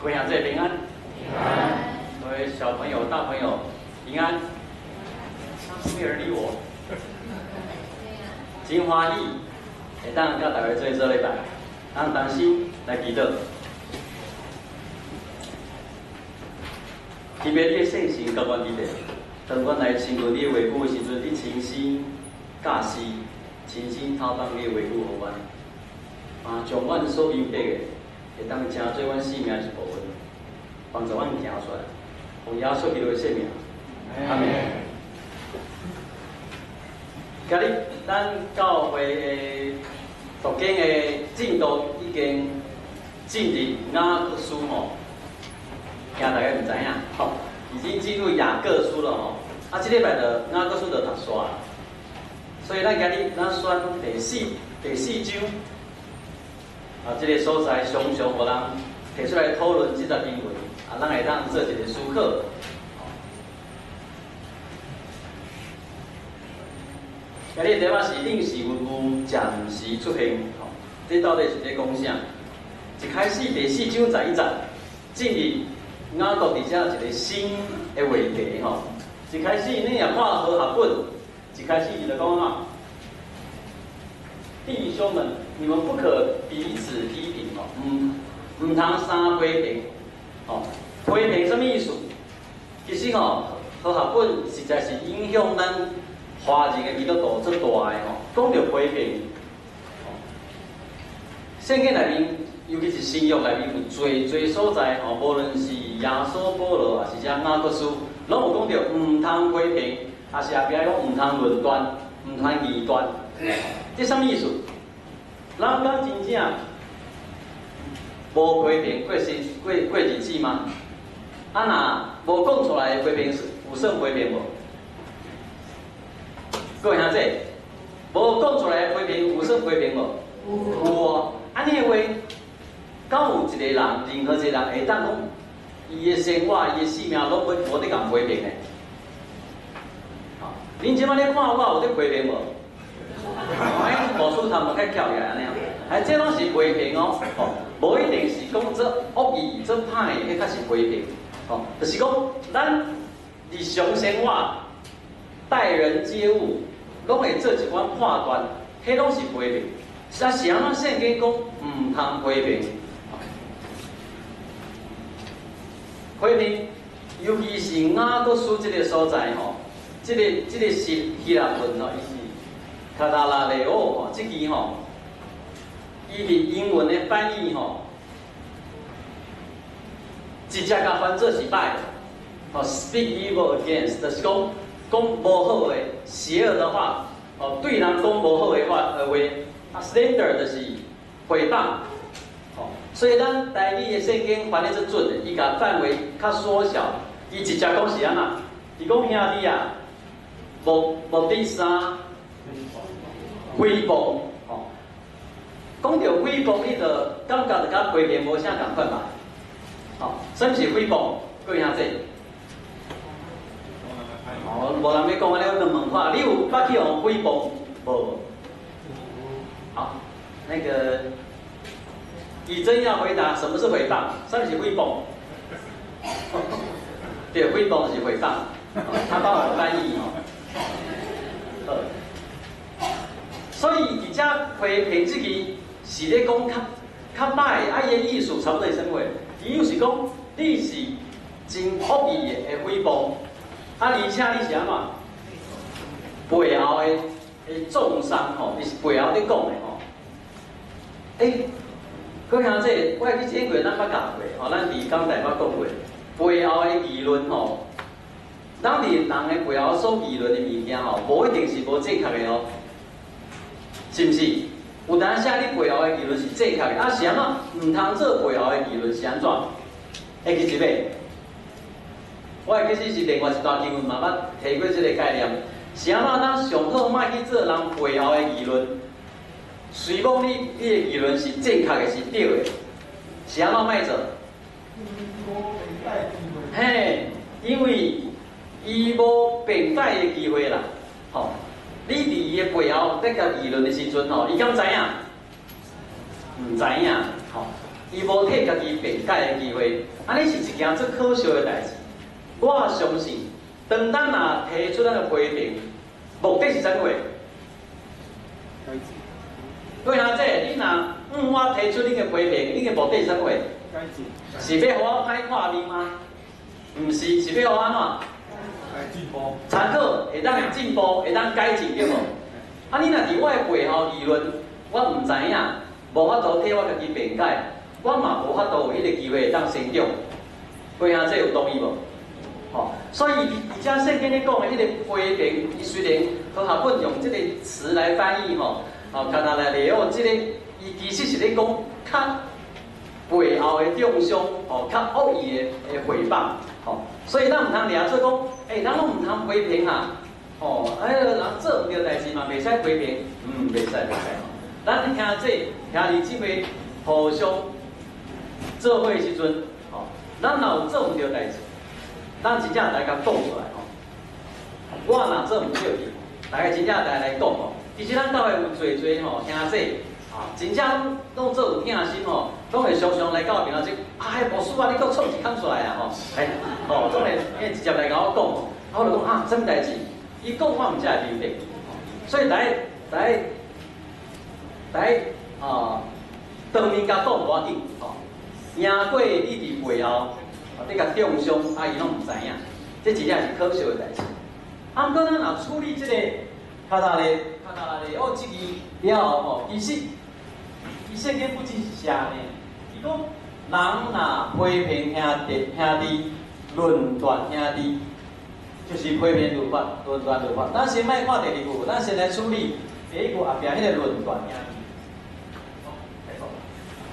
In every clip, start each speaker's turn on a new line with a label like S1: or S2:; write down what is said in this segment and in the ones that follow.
S1: 各位兄弟平安。
S2: 平安。
S1: 各位小朋友、大朋友平安。没有人理我。真欢喜，会当甲大家做礼拜，咱同心来祈祷。特别你的圣神甲阮伫咧，当阮来亲近你的话语的时阵，你清心教示，清心透放你的话语互阮，将阮所明白的，会当成做阮生命一部分，帮助阮行出来，奉耶稣基督的圣名，阿门。今日咱教会的读经的进度已经进入雅各书吼，惊大家唔知影吼，已经进入雅各书了吼。这礼拜的雅各书就读煞，所以咱今日咱选第四章，这个所在常常互人提出来讨论这个经文，咱会当做一个思考。今日题目是领时文物暂时出现，这到底是在讲啥？一开始第四章11节，进入雅各伫遮一个新的话题吼。一开始你也看和合本，一开始伊就讲啊，弟兄们，你们不可彼此批评哦，唔通相批评哦。批评什么意思？其实吼，和合本实在是影响咱华人的基督徒最大的吼，讲到批评，圣经内面，尤其是新约内面有最所在吼，无论是耶稣、保罗，还是遮雅各书，拢有讲到唔通批评，也是后壁讲唔通论断，唔通异端。这什么意思？咱讲真正无批评过日子吗？若无讲出来的批评有算批评无？各位兄弟，无讲出来的批评有算批评无？有哦。安尼的话，敢有一个人，任何一个人会当讲，伊的生活、伊的生命拢无得共批评的？恁即摆咧看我有咧批评无？无数他们较巧起来安尼啊，这拢是批评哦，无一定是讲这恶意、这歹的，迄较是批评。就是讲咱日常生活、待人接物，拢会做一款判断，迄拢是批评。是安怎圣经讲唔通批评？批评，尤其是雅各书这个所在吼，这个希腊文吼，伊是卡达拉雷欧吼，这句吼，伊伫英文的翻译吼，直接甲翻做是歹的，speak evil against， 就是讲无好的、邪恶的话，对人讲无好的话，slander 就是诽谤，所以咱台语的圣经翻得最准的，伊甲范围较缩小，伊直接讲是安那，伊讲兄弟啊，无第三诽谤，讲到诽谤，你就感觉就甲批评无啥共款吧？什么是诽谤？各位兄弟，无人要讲安尼，我问看，你有捌去互诽谤无？好，那个以真要回答什么是诽谤，什么是诽谤？对，诽谤是诽谤，他帮我翻译哦。所以伫遮批评这个是咧讲较歹，伊的意思差不多是啥货？伊就是讲你是真恶意的诽谤，而且你是安怎？背后的重伤吼，你是背后咧讲的吼。各位兄弟，我去演过，咱捌教过，咱伫港台捌讲过，背后的议论吼，咱伫人的背后所议论的物件吼，无一定是无正确的哦，是毋是？有当时你背后的议论是正确的，是安怎？唔通做背后的议论是安怎？会记一摆？我其实是另外一段经文嘛，捌提过这个概念，是安怎？咱上好莫去做人背后的议论。随讲你的议论是正确的，是对的，是安怎卖做？嘿，因为伊无辩解的机会啦，吼！你伫伊的背后在甲议论的时阵吼，伊敢知影？唔知影，吼！伊无替家己辩解的机会，安尼是一件最可笑的代志。我相信，当咱若提出咱的批评，目的是啥货？对啊，你若我提出恁的批评，恁的目的是啥货？是要互我歹看面吗？毋是，是要互我安怎？
S2: 进步。
S1: 参考会当进步，会当改进，对无？啊，你若伫我的背后议论，我毋知影，无法度替我家己辩解，我嘛无法度有迄个机会当成长。对啊，这有同意无？哦，所以而且圣经咧讲的迄个批评，伊虽然和合本用这个词来翻译吼，哦，加拿大里哦，这个伊其实是咧讲较背后的中伤，哦，较恶意的诽谤，哦，所以咱毋通掠做讲，咱拢毋通批评啊，哦，人做毋对代志嘛，袂使批评，袂使。咱听这兄弟姊妹互相做伙的时阵，哦，咱若有做毋对代志。咱真正来甲讲出来吼，我若做毋对去，大家真正来讲吼。其实咱教会有侪吼兄弟啊，真正拢做有疼心吼，拢会常常来到面仔说，牧师啊，你搁创一空出来啊吼，总会直接来甲我讲吼，我就讲什么代志？伊讲我毋才会明白，所以当面甲讲无要紧吼，赢过你伫背后。你甲中伤，伊拢毋知影，这真正是可笑的代志。毋过咱若处理这个卡达咧，这个了后吼，其实伊圣经不只是写呢，伊讲人若批评兄弟，论断兄弟，就是批评律法，论断律法。咱先莫看第二句，咱先来处理第一句后壁迄个论断兄弟。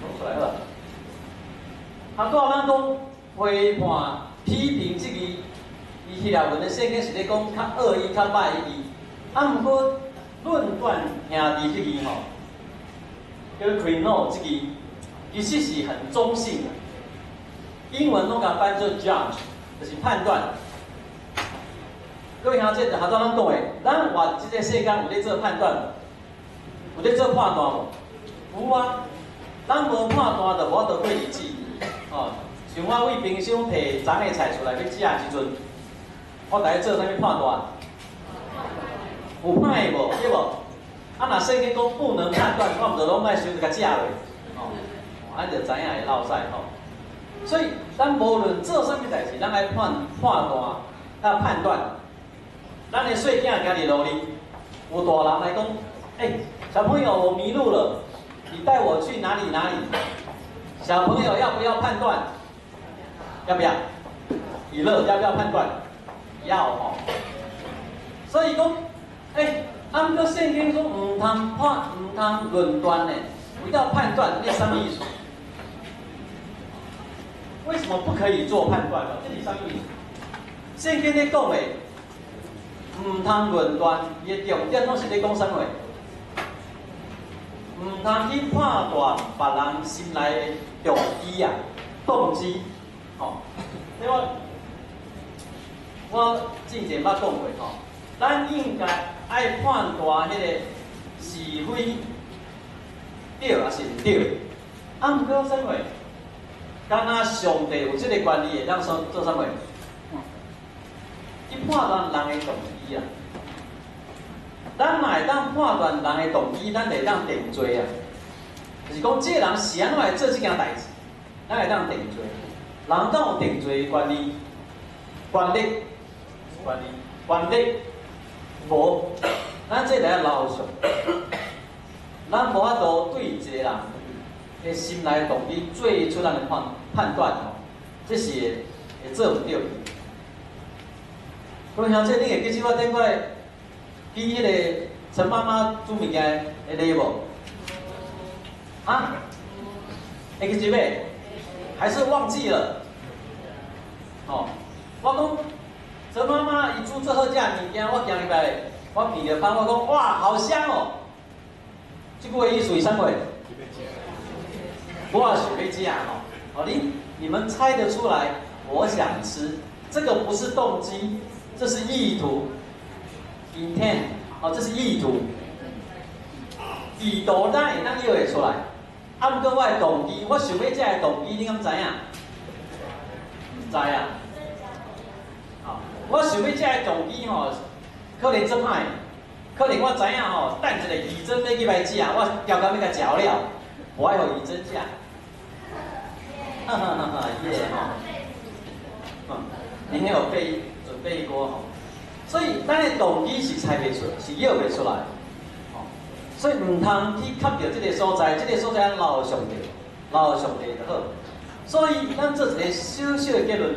S1: 讲出来好。啊，搁咱讲。批判、批评这个，伊希腊文的圣经是咧讲较恶意、较歹意。毋过论断兄弟这个吼，叫 krino 这个，其实是很中性的。英文拢甲翻做 judge， 就是判断。各位兄弟，下早咱讲的，咱活即个世间有咧做判断，有咧做判断无？有啊，咱无判断就无法度过日子，哦。像我为冰箱摕昨的菜出来要食的时阵，我大概做啥物判断？有歹无？对无？啊，若圣经讲不能判断，我毋就拢莫想着甲食落，安就知影会落屎吼。所以咱无论做啥物代志，咱来判断、甲判断。咱的细囝今日努力，有大人来讲，小朋友我迷路了，你带我去哪里？小朋友要不要判断？要不要？以乐要不要判断？要吼。所以讲，毋过圣经说毋通论断呢，不要判断，那什么意思？为什么不可以做判断呢？这是什么意思？圣经咧讲的，毋通论断，伊的重点拢是咧讲啥话？毋通去判断别人心内的动机。吼，所以我之前捌讲过吼，咱应该爱判断迄个是非对还是毋对。毋过啥货？敢若上帝有即个权利，会当做啥货？去判断人的动机啊！咱若会当判断人的动机，咱就会当定罪啊。就是讲，这个人是安怎会做这件代志，咱会当定罪。人当有定罪权利，无，咱这来老实，咱无法度对一个人的心内动机做出咱的判断吼，这是会做唔对。各位兄弟，你会记起我顶过去迄个陈妈妈煮物件的礼无？啊？会记袂？还是忘记了？哦，我讲陈妈妈伊煮这好食物件，我今日来，我闻着香，我讲哇，好香哦！这句话意思是啥货？我想要吃吼，哦，你们猜得出来？我想吃，这个不是动机，这是意图 ，intent， 哦，这是意图。意图咱会当约会出来，啊，毋过我的动机，我想要这个动机，你敢知影？唔知啊。哦，我想要这个动机吼，可能做歹，可能我知影吼，等一个义诊要去来食，我交工要甲食了，无爱互义诊食。哈哈哈哈，耶吼，你还有准备过吼，所以咱的动机是猜袂出，是摇袂出来。所以唔通去卡着这个所在，这个所在老上帝，老上帝就好。所以咱做一个小小的结论，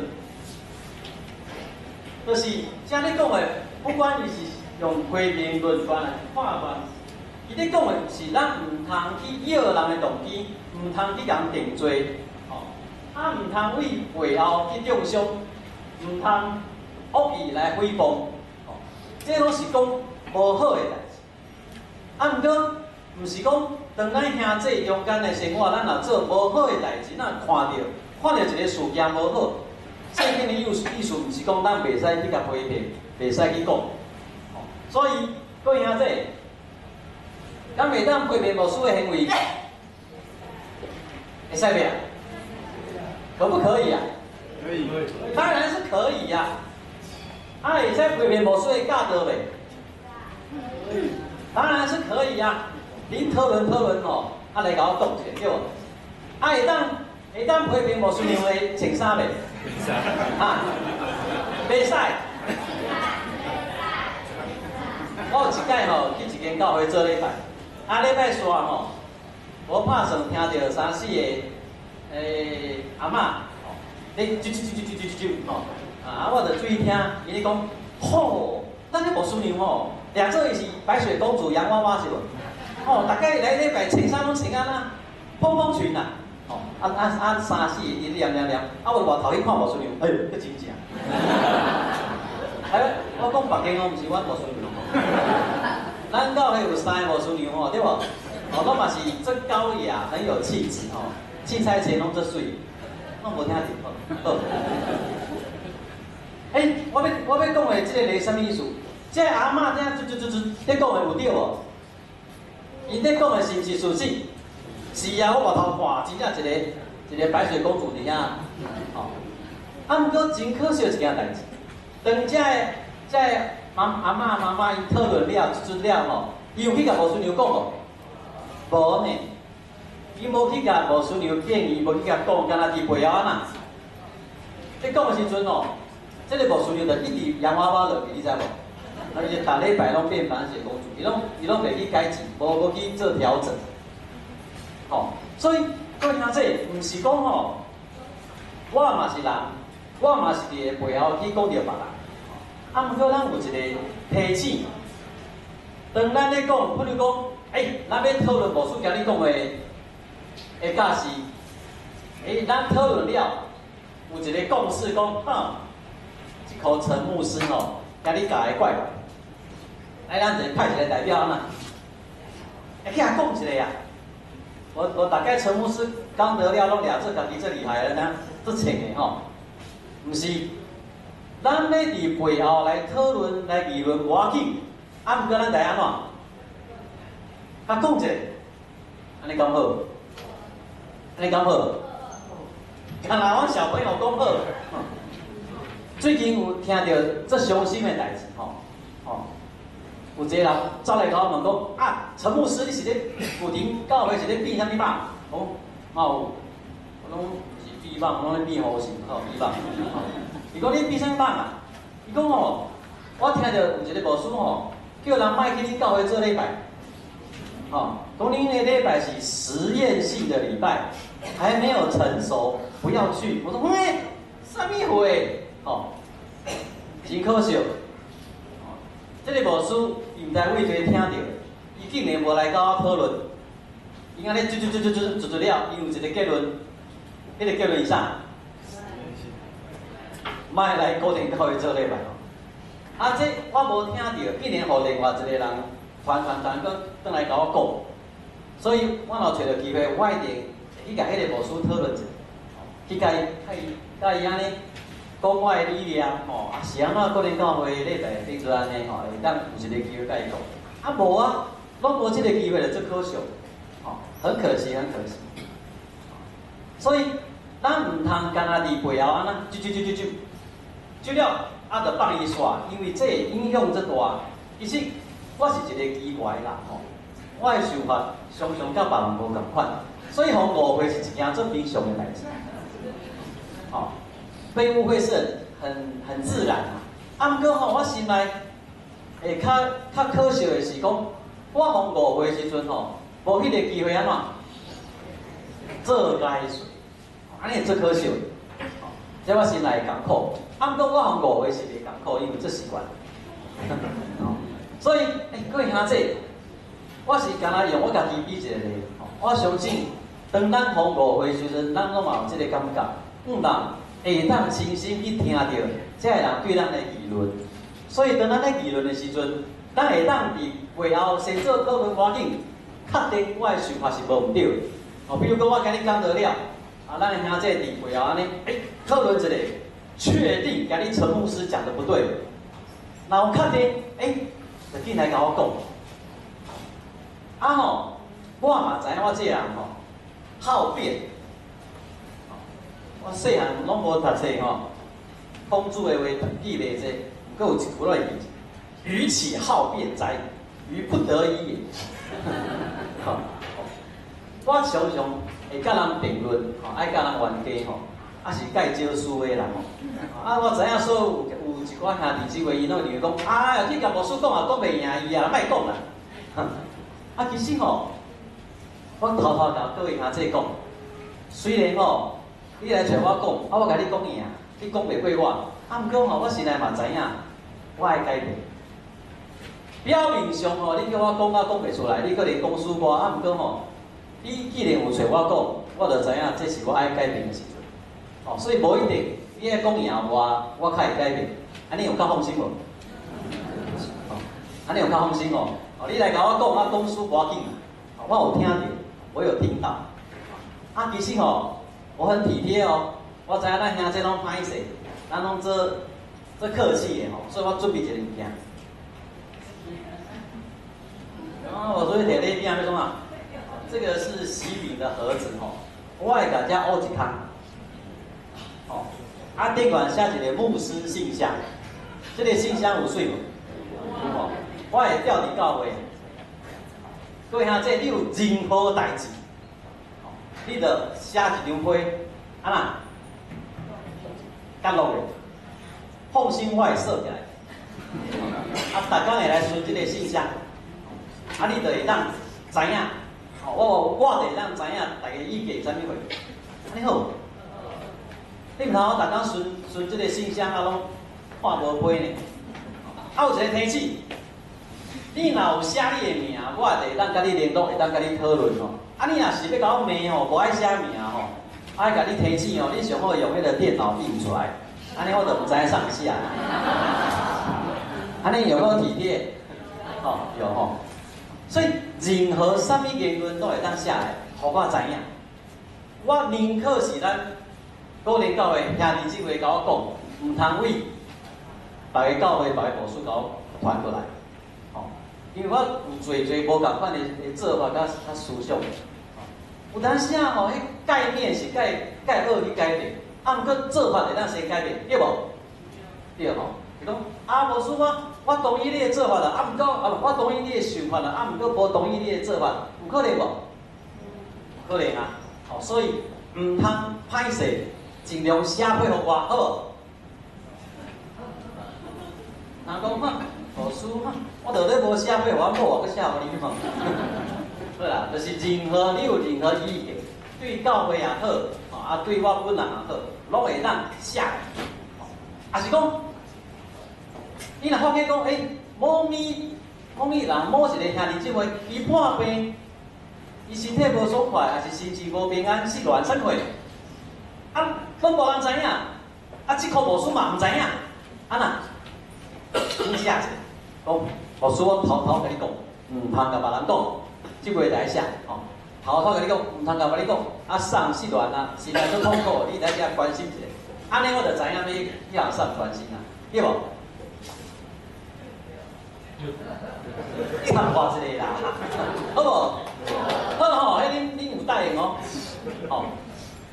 S1: 就是像你讲的，不管伊是用批评论断来看法，伊咧讲的是咱唔通去摇人的动机，唔通去人定罪，啊唔通为背后去中伤，唔通恶意来诽谤，这拢是讲无好的代志。啊，毋过，毋是讲当咱兄弟中间的生活，咱若做无好的代志，咱看到一个事件无好，圣经的意思毋是讲咱袂使去甲批评，袂使去讲。所以各位兄弟，咱袂当批评牧师的行为，会使袂啊？可不可以啊？
S2: 可以。
S1: 当然是可以呀。啊，会使批评牧师的教导袂？可以。当然是可以啊，恁讨论哦，啊来甲我讲一下对无？啊会当批评牧师娘的穿衫袂？啊，袂使。我有一摆吼去一间教会做礼拜，啊礼拜煞吼，我拍算听到3、4个阿嬷，咧吼，啊我就注意听，伊咧讲，吼，咱咧牧师娘吼。俩做伊是白雪公主、洋娃娃是无？哦，大概来礼拜穿衫拢穿安那，蓬蓬裙啦。哦，3、4伊念，啊我外头去看无孙娘，哎呦，佫真正。哎，我讲别间哦，毋是阮无孙娘哦。咱教会有3个无孙娘哦，对无？哦，拢嘛是真高雅，很有气质哦，凊彩穿拢真水，我无听着好。哎，我要讲的这个是啥物意思？这阿嬷这样咧讲的有对无？伊咧讲的是毋是事实？是啊，我外头看，真正一个白雪公主伫遐，哦。啊，毋过真可惜一件代志，当这个阿嬷妈妈伊讨论了、了吼，伊有去甲无孙娘讲无？无呢，伊无去甲无孙娘建议，无去甲讲，敢若伫背后安那。咧讲的时阵哦，这个无孙娘就一直洋娃娃落去，你知无？而且打礼拜拢变白雪公主，伊拢袂去改进，无去做调整，吼、所以各位兄弟，毋是讲吼，我嘛是人，我嘛是伫个背后去讲着别人，啊，毋过咱有一个提醒，当咱咧讲，比如讲，咱要讨论牧师甲你讲的假释，咱讨论了，有一个共识讲，这口陈牧师吼，甲你教的怪怪。咱就派一个代表安那，去遐讲一下啊。我大概陈牧师讲得了，拢俩做家己最厉害了呢，做称的吼。毋是，咱要伫背后来讨论、来议论无要紧，啊，毋过咱得安怎？甲讲一下，安尼讲好，安尼讲好。敢若阮小朋友讲好，最近有听到最伤心的代志吼。有一个人走来甲我问讲啊，陈牧师，你是咧古亭教会是咧变啥物肉？讲我拢是变肉，拢咧变好心，变肉。伊讲你变啥物肉啊？伊讲吼，我听到有一个牧师吼，叫人莫去恁教会做礼拜，讲恁的礼拜是实验性的礼拜，还没有成熟，不要去。我说啥物会？真可惜。这个牧师伊毋知为谁听到，伊竟然无来甲我讨论。伊安尼了，伊有一个结论，迄个结论是啥？莫来固定教会做礼拜。啊，这我无听到，竟然互另外一个人传个转来甲我讲。所以我若找到机会，我一定去甲迄个牧师讨论者，去甲伊安尼。讲我的理念吼，是安怎可能教会礼拜变做安尼吼，会当有一个机会甲伊讲。啊无啊，拢无即个机会就最可惜。吼，很可惜，很可惜。所以咱唔通干那伫背后安那就了，啊，就放伊煞，因为这影响这大。其实我是一个奇怪啦吼，我的想法常常甲别人无共款，所以吼误会是一件正平常的代志。哦，被误会是很自然啊。啊，毋过吼，我心内会较可惜的是讲，我互误会的时阵吼，无迄个机会安怎做解释，安尼最可惜。这我心内会艰苦。啊，毋过我互误会是袂艰苦，因为这习惯。所以，各位兄弟，我是干那用我家己比一个例，我相信，当咱互误会时阵，咱拢嘛有即个感觉，毋通会当真心去听到这个人对咱的议论。所以，当咱咧议论的时阵，咱会当伫背后先做讨论环境，确定我的想法是无毋对的。哦，比如讲我甲你讲到了，啊，咱的兄弟伫背后安尼，讨论一下，确定甲你陈牧师讲的不对，然后确定，就进来甲我讲。啊吼，我嘛知影我这个人吼好辩，我细汉拢无读册吼，孔子的话记袂济，不过有一句我会记，予岂好辩哉？于不得已也。我常常会甲人评论，爱甲人冤家吼，啊是介少数的人吼。啊，我知影所有一寡兄弟姊妹，伊拢认为讲，啊，你甲牧师讲也讲袂赢伊啊，莫讲啦。啊，其实吼，我偷偷甲各位兄弟讲，虽然吼，你来找我讲，啊，我甲你讲赢，你讲袂过我，啊，毋过吼，我心内嘛知影，我爱改变。表面上吼，你叫我讲袂出来，你可能讲输我，啊，毋过吼，你既然有找我讲，我就知影这是我爱改变的时阵。哦，所以无一定，你爱讲赢我较会改变，安尼有较放心无？哦，安尼有较放心哦。哦，你来甲我讲，啊，讲输无要紧啊，我有听到，我有听到。啊，其实吼，我很体贴哦，我知影咱兄弟拢歹势，咱拢做客气的吼，所以我准备一个物件。啊，我所以摕咧边要讲啊，这个是喜饼的盒子吼，我会甲遮乌一空。哦，啊，顶管写一个牧师信箱，这个信箱有水无？有吼。我会调伫教会，各位兄弟，你有任何代志，你着写一张批，啊那，角落的，放心我会锁起来。啊，逐工会来顺这个信箱，啊，你着会当知影，我着会当知影大家意见啥物货，安尼好。你毋通我逐工顺这个信箱啊，拢看无批呢。啊，有一个天气。你若有写你的名，我会当甲你联络，会当甲你讨论吼。啊，你若是要甲我骂吼，无爱写名吼，爱甲你提醒哦，你上好用迄个电脑印出来，安尼我就唔知影上下。安尼有够体贴？哦，有吼。所以任何什么言论都会当写来，互我知影。我宁可是咱鼓励教会兄弟姊妹甲我讲，唔通为别个教会、别个牧师甲我传过来。因为我有侪无共款的做法甲思想，有当时啊吼，迄概念是介好去改变，啊，毋过做法会当先改变，对无？对吼，是讲啊，无说我同意你的做法啦，啊，毋过啊，我同意你的想法啦，啊，毋过无同意你的做法，有可能无？可能啊，哦，所以毋通歹势，尽量写配合我，好无？人讲哈。老师哈，我到底无写配我某，我搁写互你吼。对啦，就是任何你有任何意见，对教会也好，啊对我本人也好，拢会当写。啊是讲，你若发觉讲，某咪人某一个兄弟姊妹，伊破病，伊身体无爽快，还是心情无平安，是乱生活，啊，拢无人知影，啊，即颗无师嘛毋知影，啊那，你写者。讲，老师，我偷偷甲你讲，毋通甲别人讲，即话在写，吼，偷偷甲你讲，毋通甲别人讲，啊，送失恋啊，心内足痛苦，你来遮关心一下，安尼我就知影要向上关心啦，对无？插话一个啦，好无？好吼，迄恁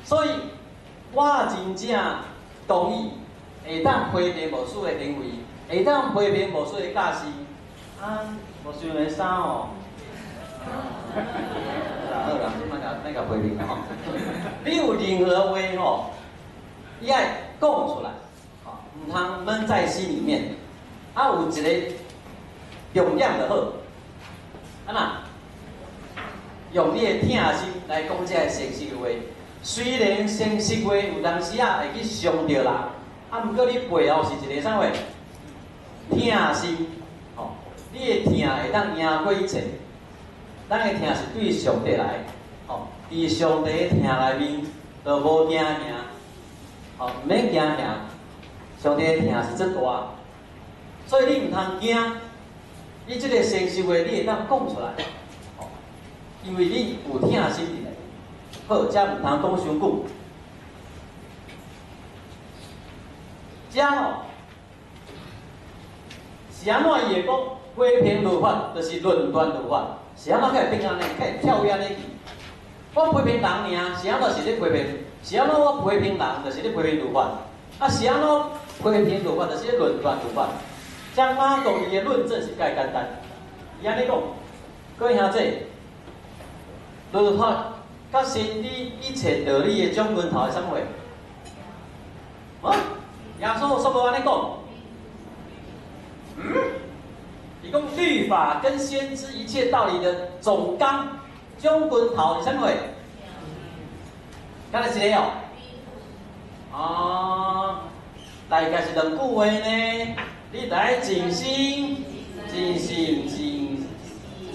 S1: 所以我真正同意，会当批评无属的行为，会当批评无属的教示，无属的衫哦。好啦，即摆甲那个批评吼，你有任何话吼，你爱讲出来，吼，唔通闷在心里面。有一个重点就好，用你的听心来讲这个诚实的话。虽然诚实话有当时会去伤到人，毋过你背后是一个啥话？听心，吼，你的听会当赢过一切。咱的听是对上帝来，吼，伫上帝的听内面，就无惊吓，吼，毋免惊吓。上帝的听是真大，所以你毋通惊，你即个诚实话你会当讲出来，吼，因为你有听心伫内。好，则毋通讲伤久。遮吼是安怎伊会讲批评律法，就是论断律法。是安怎会变安尼？会跳跃咧去？我批评人尔，是安怎是咧批评？是安怎我批评人，就是咧批评律法？是安怎批评律法，就是咧论断律法？将马道伊的论证是介简单。伊安尼讲，各位兄弟，律法甲先知一切道理的总源头是啥物话？耶稣说无安尼讲。伊讲律法跟先知一切道理的总纲、总源头是啥物话？敢若是个大概是两句话呢。你来尽心、尽性、尽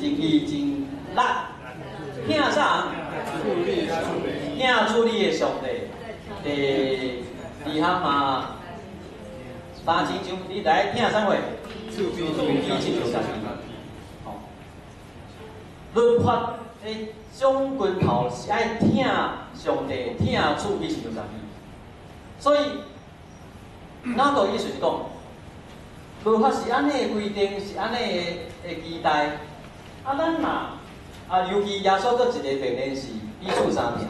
S1: 意、尽力，听啥？听出你的上帝。第二项嘛，3亲像你来听啥话？注意亲像啥？律法的总源头是爱听上帝，听出你亲像啥？所以，哪个意思是讲，律法是安尼的规定，是安尼的期待。咱尤其耶稣搁一个命令是彼此相听，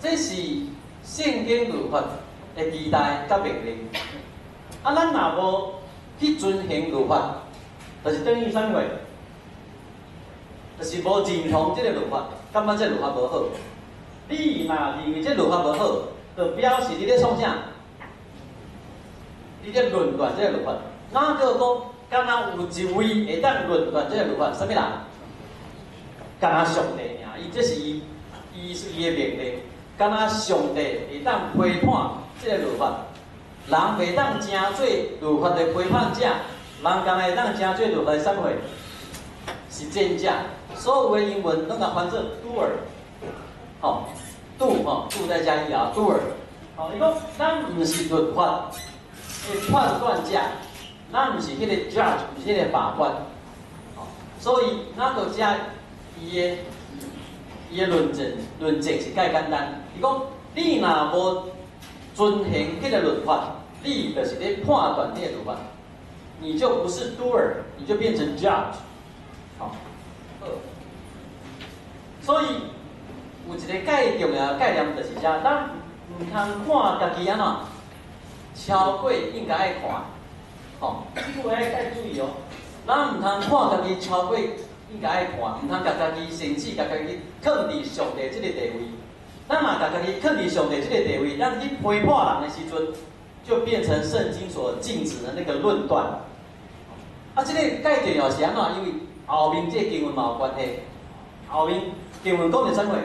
S1: 这是圣经律法的期待甲命令。咱若无去遵行律法，就是等于啥物？就是无认同这个律法，感觉这律法无好。你若认为这律法无好，就表示你咧创啥？你咧论断这个律法。哪个讲，敢若有一位会当论断这个律法？啥物人？敢若上帝尔，这是伊的命令。敢若上帝会当批判这个律法，人袂当成做律法的批判者，人敢会当成做律法的啥物？实践者。所有的英文拢甲翻做 doer， do 再加 doer， 伊讲咱毋是律法的判断者，咱毋是迄个 judge， 毋是迄个法官，所以咱就遮伊的论证是介简单。伊讲你若无遵行迄个律法，你就是咧判断迄个律法，你就不是 doer， 你就变成 judge， 所以有一个介重要的概念，就是啥，咱毋通看家己安怎超过应该爱看，这句话爱介注意哦。咱毋通看家己超过应该爱看，毋通甲家己甚至甲家己放伫上帝这个地位。咱若甲家己放伫上帝这个地位，咱去批判人的时阵，就变成圣经所禁止的那个论断。这个介重要是安怎？因为后面这经文嘛有关系，后面。经文讲的啥话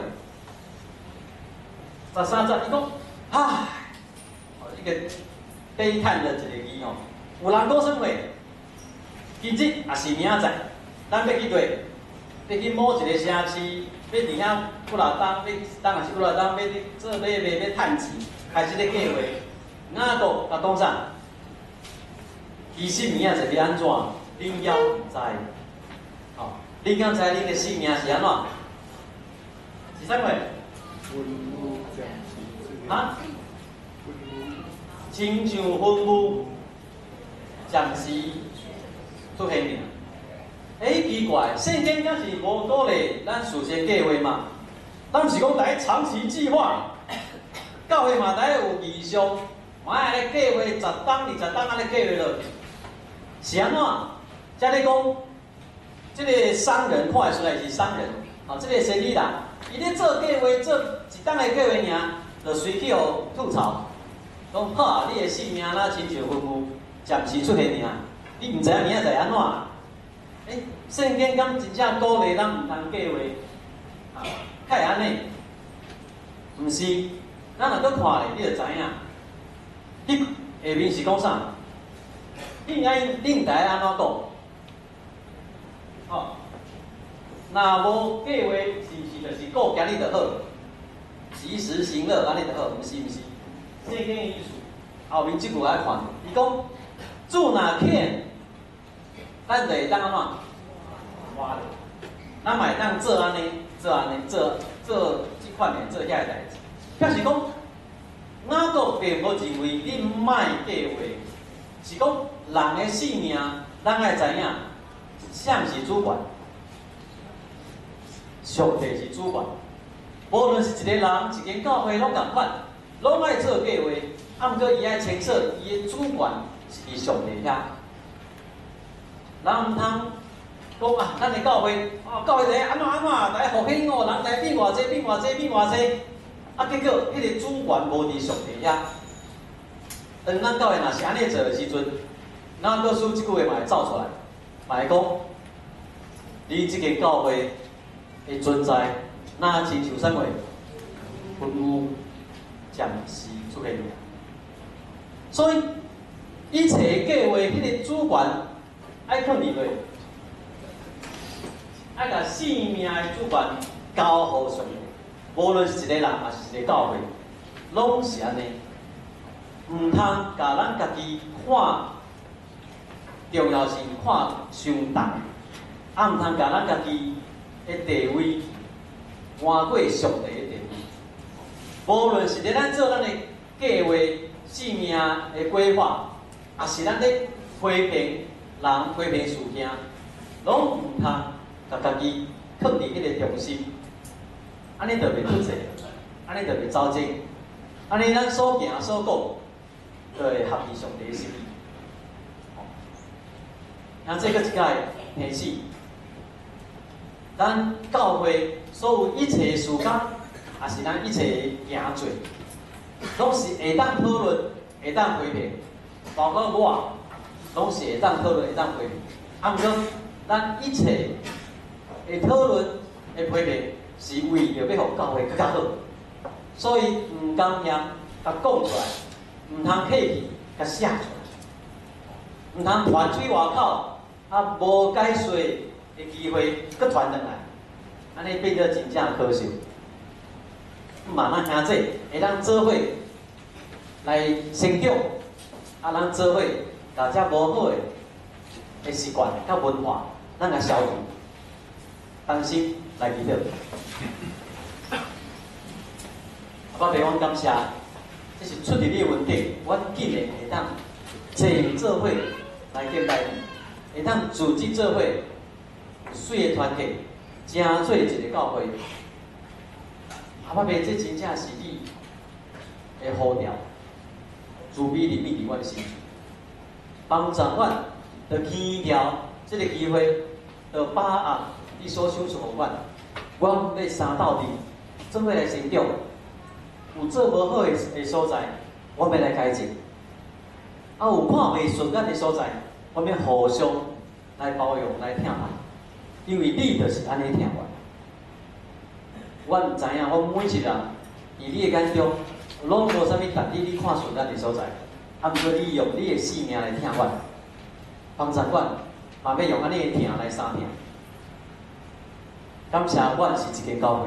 S1: ？13节，伊讲，一个悲叹的一个字哦。有人讲啥话？今日也是明仔载，咱要去对，要去某一个城市，要伫遐不老当，当也是不老当，要做买卖要趁钱，开始咧计划。哪个甲讲啥？其实明仔载要安怎？恁要毋知，恁敢知恁的性命是安怎？是啥话？亲像烟雾，暂时出现尔。奇怪，圣经敢是无鼓励咱事先计划嘛？咱毋是讲来长期计划，教会嘛，得有仪式，嘛爱咧计划10档、20档安尼计划落去。是安怎？才咧讲，即个商人看得出来是商人，哦，即个生意人，伊咧做计划，做1档的计划尔，就随去互吐槽，讲好啊，你的性命哪亲像吩咐，暂时出现尔，你毋知影明仔载安怎？圣经敢真正鼓励咱毋通计划，啊，会安尼？毋是，咱若搁看咧，你就知影。你下面是讲啥？你应该安怎讲？哦，若无计划，是毋是就是过今日就好？及时行乐安尼就好？毋是。圣经的意思，后面即句爱看，伊讲主若肯，咱就会当安怎？活咧，咱嘛会当做安尼，做即款的做遐个代志。表示讲，哪个并无认为你莫计划，是讲人的性命，咱爱知影，谁是主管？上帝是主管。无论是一个人、一间教会，拢共款，拢爱做计划。啊，毋过伊爱牵涉伊的主管是伫上帝遐。人毋通讲啊，咱的教会，教会安怎，来互许人来变偌济，啊，结果迄个主管无伫上帝遐。当咱教会若是安尼做的时阵，咱告诉即句话嘛会走出来，嘛会讲，你即个教会的存在，那亲像啥货？愤怒暂时出现。所以一切计划，迄个主管爱放入落，爱甲生命的主管交互上帝。无论是一个人，还是一个教会，拢是安尼。毋通甲咱家己看重要性看伤重，啊毋通甲咱家己的地位换过上帝的地位。无论是咧咱做咱的计划、生命的规划，也是咱咧批评人、批评事件，拢毋通甲家己放伫迄个中心。安尼就袂出错，安尼就袂走正，安尼咱所行所讲，就会合乎上帝的心意。那这个一个提示，咱教会所有一切事工，也是咱一切行做，拢是会当讨论、会当批评，包括我，拢是会当讨论、会当批评。啊，毋过咱一切会讨论、会批评。是为着要互教会更较好，所以毋甘嫌，甲讲出来，毋通客气，甲写出来，毋通传水外口，啊无解说的机会，搁传转来，安尼变做真正可惜。嘛，咱兄弟会当做伙来成长，啊，咱做伙甲遮无好的习惯、甲文化，咱甲消除，当心来祈祷。阿爸爸，阮感谢，这是出入你的文件，阮竟然会当坐做伙来敬拜你，会当组织做伙水的团体，成做一个教会。阿爸爸，这真正是你的呼召，自美灵秘伫阮的心中，帮助阮，着牵调这个机会，着把握你所想出互阮，阮要三斗阵，做伙来成长。有做无好的所在，我要来改进；啊，有看袂顺眼的所在，我要互相来包容、来疼爱，因为你就是安尼疼我。阮知影，阮每一人伫你的眼中，拢无啥物值你看顺眼的所在，啊，毋过你用你的性命来疼我，帮助阮，嘛要用安尼的疼来相疼。感谢阮是一个教会，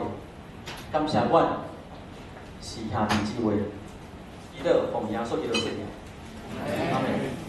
S1: 感谢阮。是兄弟姊妹，伊个奉耶稣基督圣名，阿门。